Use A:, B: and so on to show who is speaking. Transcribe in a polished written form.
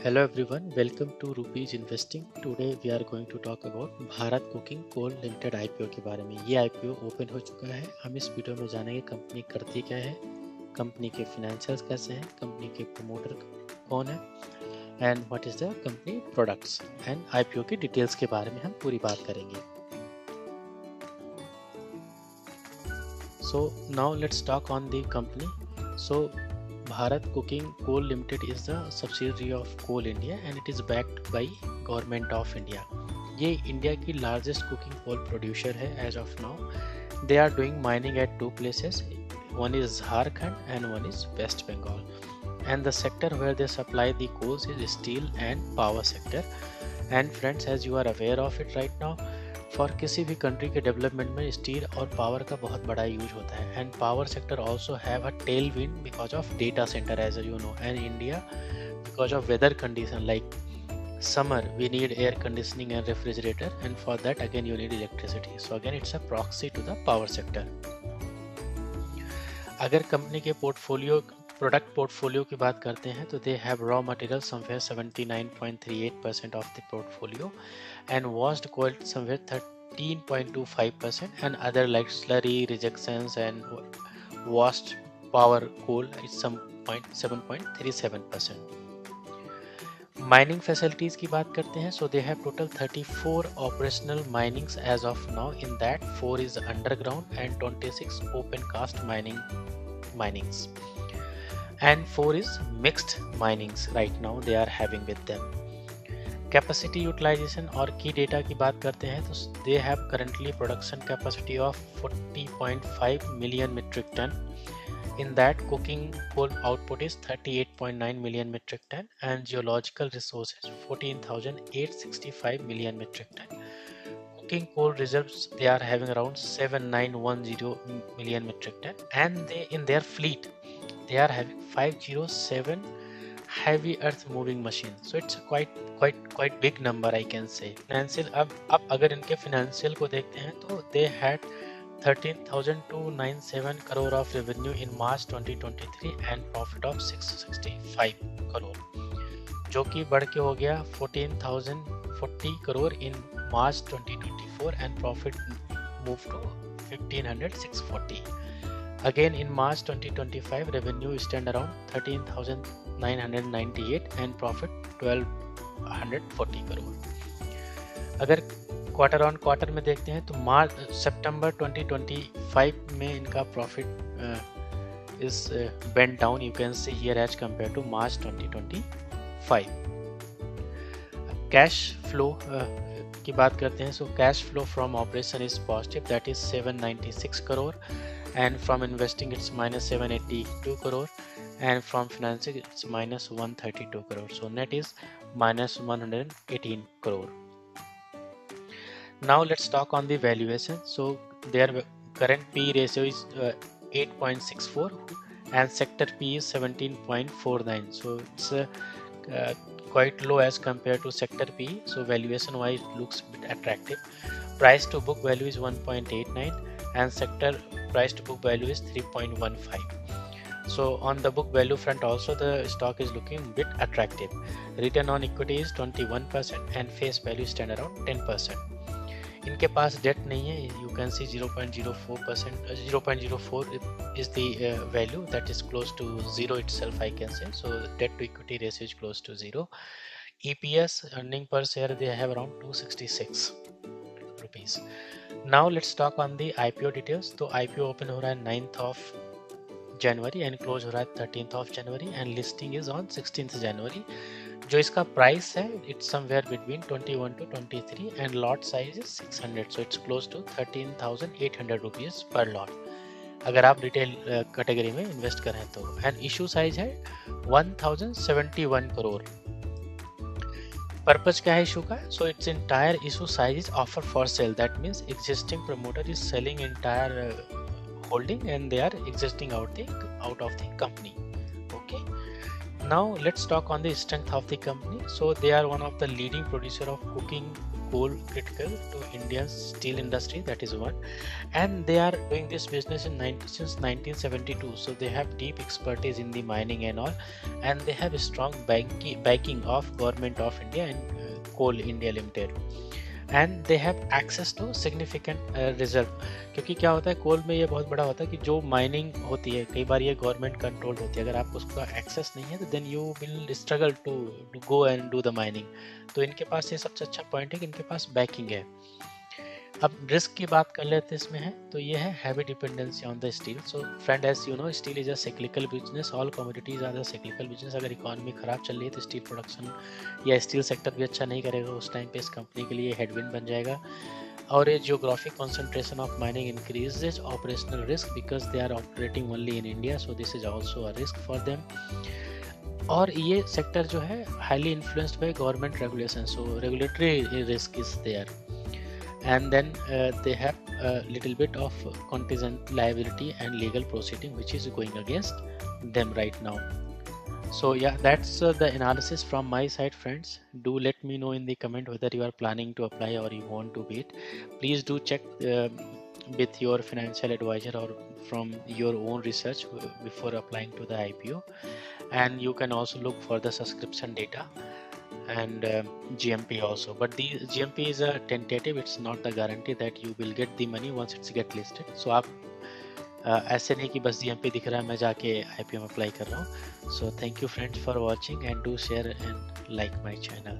A: Hello everyone, welcome to Rupees Investing. Today we are going to talk about Bharat cooking coal limited IPO के बारे में। ये IPO open हो चुका है। हम इस वीडियो में जानेंगे कंपनी करती क्या है, कंपनी के फाइनेंशियल्स कैसे हैं, कंपनी के प्रमोटर कौन है and what is the company products and IPO की डिटेल्स के बारे में हम पूरी बात करेंगे। So now let's talk on the company. So Bharat Cooking Coal Limited is the subsidiary of Coal India and it is backed by Government of India. ये India की लार्जेस्ट कुकिंग कोल प्रोड्यूसर है as of now. They are doing mining at two places. One is Jharkhand and one is West Bengal. And the sector where they supply the coals is steel and power sector. And friends, as you are aware of it right now, for किसी भी country के development में steel और power का बहुत बड़ा use होता है. And power sector also have a tail wind because of data centre as you know. And India because of weather condition like summer we need air conditioning and refrigerator, and for that again you need electricity. So again it's a proxy to the power sector. अगर company के product portfolio की बात करते हैं तो they have raw material somewhere 79.38% of the portfolio and washed coal somewhere 13.25% and other like slurry rejections and washed power coal is some 7.37%. Mining facilities की बात करते हैं. So they have total 34 operational minings as of now. In that 4 is underground and 26 open cast minings and 4 is mixed minings right now they are having with them. Capacity utilization और key data की बात करते हैं तो they have currently production capacity of 40.5 million metric ton. In that cooking coal output is 38.9 million metric ton and geological resources 14,865 million metric ton. Cooking coal reserves they are having around 7910 million metric ton, and they in their fleet they are having 507 heavy earth moving machines. So it's a quite big number I can say. Financial अब अगर इनके financial को देखते हैं तो they had 13,297 crore of revenue in March 2023 and profit of 665 crore, जो कि बढ़ के हो गया 14,040 crore in March 2024 and profit moved to 1,500,640. Again in March 2025 revenue stand around 13,998 and profit 1,240 crore. अगर क्वार्टर ऑन क्वार्टर में देखते हैं तो सितंबर 2025 में इनका profit is bent down you can see here as compare to March 2025. Cash flow की बात करते हैं. So cash flow from operation is positive that is 796 crore and from investing it's -782 crore and from financing it's -132 crore. So net is -118 crore. Now let's talk on the valuation. So their current PE ratio is 8.64 and sector PE is 17.49. So it's quite low as compared to sector PE. So valuation wise looks a bit attractive. Price to book value is 1.89 and sector price to book value is 3.15. So on the book value front also the stock is looking a bit attractive. Return on equity is 21% and face value stand around 10%. इनके पास date नहीं है. You can C 0.04% 0.04 is the value that is close to zero itself I can say. So debt to equity ratio is close to zero. EPS earning per share they have around 266 rupees. Now let's talk on the IPO details. तो IPO open हो रहा है 9th of January and close हो रहा है 13th of January and listing is on 16th January. जो इसका price है it's somewhere between 21 to 23 and lot size is 600. So it's close to 13,800 rupees per lot अगर आप रिटेल कैटेगरी में invest करें तो. एंड इशू साइज है 1,071 crore. Purpose क्या है इशू का? So it's entire issue size is offer for sale. That means existing promoter is selling entire holding and they are existing out of the company. Okay. Now let's talk on the strength of the company. So they are one of the leading producer of cooking coal critical to India's steel industry. That is one, and they are doing this business since 1972. So they have deep expertise in the mining and all, and they have a strong backing of government of India and Coal India Limited. And they have access to significant reserve, क्योंकि क्या होता है कोल में ये बहुत बड़ा होता है कि जो माइनिंग होती है कई बार ये गवर्नमेंट कंट्रोल होती है, अगर आपको उसका एक्सेस नहीं है तो then you will struggle to go and do the mining. तो इनके पास ये सबसे अच्छा पॉइंट है कि इनके पास बैकिंग है। अब रिस्क की बात कर लेते हैं इसमें है, तो ये है heavy dependency on the steel. So friend as you know steel is a cyclical business, all commodities are the cyclical business. अगर इकोनॉमी खराब चल रही है तो स्टील प्रोडक्शन या स्टील सेक्टर भी अच्छा नहीं करेगा, उस टाइम पे इस कंपनी के लिए हेडविंड बन जाएगा। और ये geographic concentration of mining increases operational risk because they are operating only in India, so this is also a risk for them. और ये सेक्टर जो है highly influenced by government regulation, so regulatory risk is there. And then they have a little bit of contingent liability and legal proceeding which is going against them right now. So yeah, that's the analysis from my side, friends. Do let me know in the comment whether you are planning to apply or you want to bid. Please do check with your financial advisor or from your own research before applying to the IPO, and you can also look for the subscription data and GMP also, but the GMP is a tentative, it's not the guarantee that you will get the money once it's get listed. So आप ऐसे नहीं कि बस GMP दिख रहा है मैं जाके IPO में अप्लाई कर रहा हूँ। So thank you friends for watching and do share and like my channel.